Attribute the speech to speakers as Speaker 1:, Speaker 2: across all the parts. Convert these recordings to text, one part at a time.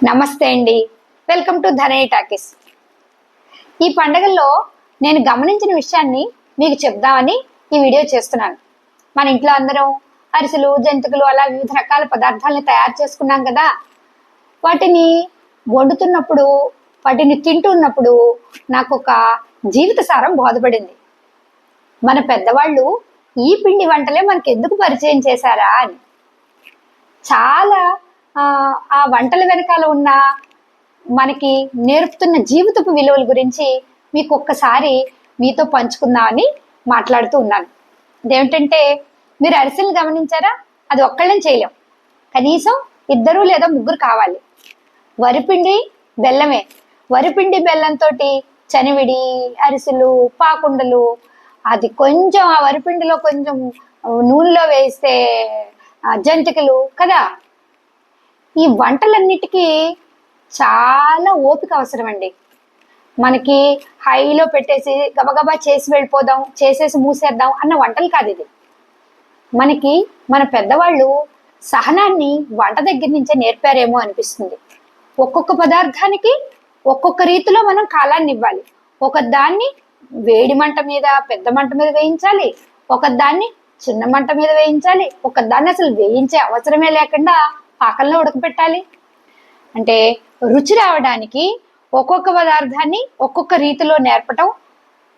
Speaker 1: నమస్తే అండి. Welcome to Danayya talkies. ఈ పండగల్లో నేను గమనించిన విషయాన్ని మీకు చెప్దామని ఈ వీడియో చేస్తున్నాను. మన ఇంట్లో అందరం అరిసెలు, జంతికలు అలా వివిధ రకాల పదార్థాలను తయారు చేసుకున్నాం కదా. వాటిని వండుతున్నప్పుడు, వాటిని తింటున్నప్పుడు నాకు ఒక జీవిత సారం బోధపడింది. మన పెద్దవాళ్ళు ఈ పిండి వంటలే మనకి ఎందుకు పరిచయం చేశారా అని. చాలా ఆ వంటల వెనకాల ఉన్న మనకి నేర్పుతున్న జీవితపు విలువల గురించి మీకు ఒక్కసారి మీతో పంచుకుందామని మాట్లాడుతూ ఉన్నాను. అదేమిటంటే, మీరు అరిసెలు గమనించారా? అది ఒక్కళ్ళని చేయలేం, కనీసం 2 లేదా 3 కావాలి. వరిపిండి బెల్లమే. వరిపిండి బెల్లంతో చనివిడి, అరిసెలు, పాకుండలు, అది కొంచెం ఆ వరిపిండిలో కొంచెం నూనెలో వేస్తే జంతికలు కదా. ఈ వంటలన్నిటికీ చాలా ఓపిక అవసరం అండి. మనకి హైలో పెట్టేసి గబగబా చేసి వెళ్ళిపోదాం, చేసేసి మూసేద్దాం అన్న వంటలు కాదు ఇది. మనకి మన పెద్దవాళ్ళు సహనాన్ని వంట దగ్గర నుంచే నేర్పారేమో అనిపిస్తుంది. ఒక్కొక్క పదార్థానికి ఒక్కొక్క రీతిలో మనం కాలాన్ని ఇవ్వాలి. ఒక దాన్ని వేడి మంట మీద, పెద్ద మంట మీద వేయించాలి, ఒక దాన్ని చిన్న మంట మీద వేయించాలి, ఒక దాన్ని అసలు వేయించే అవసరమే లేకుండా పాకంలో ఉడకపెట్టాలి. అంటే రుచి రావడానికి ఒక్కొక్క పదార్థాన్ని ఒక్కొక్క రీతిలో నేర్పటం,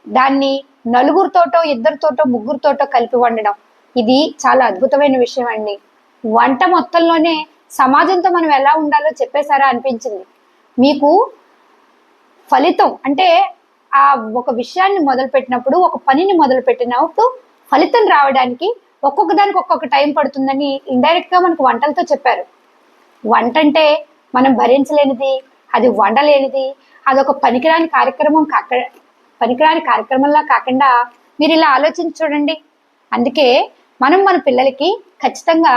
Speaker 1: దాన్ని నలుగురితోటో, 2తోటో, 3తోటో కలిపి వండడం, ఇది చాలా అద్భుతమైన విషయం అండి. వంట మొత్తంలోనే సమాజంతో మనం ఎలా ఉండాలో చెప్పేశారా అనిపించింది. మీకు ఫలితం అంటే ఆ ఒక విషయాన్ని మొదలుపెట్టినప్పుడు, ఒక పనిని మొదలుపెట్టినప్పుడు ఫలితం రావడానికి ఒక్కొక్క దానికి ఒక్కొక్క టైం పడుతుందని ఇండైరెక్ట్గా మనకు వంటలతో చెప్పారు. వంట అంటే మనం భరించలేనిది, అది వండలేనిది, అదొక పనికిరాని కార్యక్రమంలా కాకుండా మీరు ఇలా ఆలోచించి చూడండి. అందుకే మనం మన పిల్లలకి ఖచ్చితంగా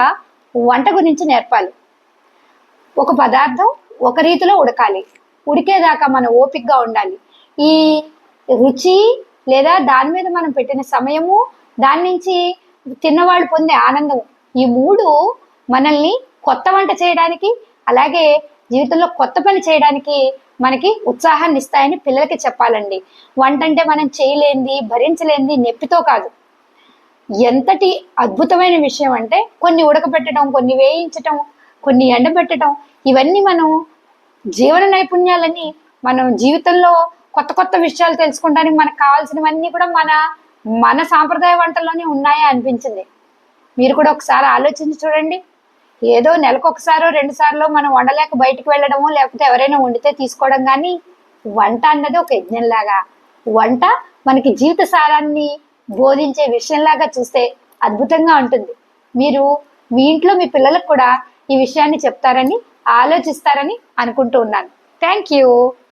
Speaker 1: వంట గురించి నేర్పాలి. ఒక పదార్థం ఒక రీతిలో ఉడకాలి, ఉడికేదాకా మనం ఓపికగా ఉండాలి. ఈ రుచి లేదా దాని మీద మనం పెట్టిన సమయము, దాని నుంచి తిన్నవాళ్ళు పొందే ఆనందం, ఈ 3 మనల్ని కొత్త వంట చేయడానికి, అలాగే జీవితంలో కొత్త పని చేయడానికి మనకి ఉత్సాహాన్ని ఇస్తాయని పిల్లలకి చెప్పాలండి. వంట అంటే మనం చేయలేంది, భరించలేంది, నొప్పితో కాదు. ఎంతటి అద్భుతమైన విషయం అంటే, కొన్ని ఉడకబెట్టడం, కొన్ని వేయించటం, కొన్ని ఎండబెట్టడం, ఇవన్నీ మనం జీవన నైపుణ్యాలని మనం జీవితంలో కొత్త కొత్త విషయాలు తెలుసుకోవడానికి మనకు కావాల్సినవన్నీ కూడా మన సాంప్రదాయ వంటల్లోనే ఉన్నాయా అనిపించింది. మీరు కూడా ఒకసారి ఆలోచించి చూడండి. ఏదో నెలకు 1సారో 2సార్లో మనం వండలేక బయటకు వెళ్ళడమో, లేకపోతే ఎవరైనా వండితే తీసుకోవడం, కానీ వంట అన్నది ఒక యజ్ఞంలాగా, వంట మనకి జీవిత సారాన్ని బోధించే విషయంలాగా చూస్తే అద్భుతంగా ఉంటుంది. మీరు మీ ఇంట్లో మీ పిల్లలకు కూడా ఈ విషయాన్ని చెప్తారని, ఆలోచిస్తారని అనుకుంటూ ఉన్నాను. Thank you.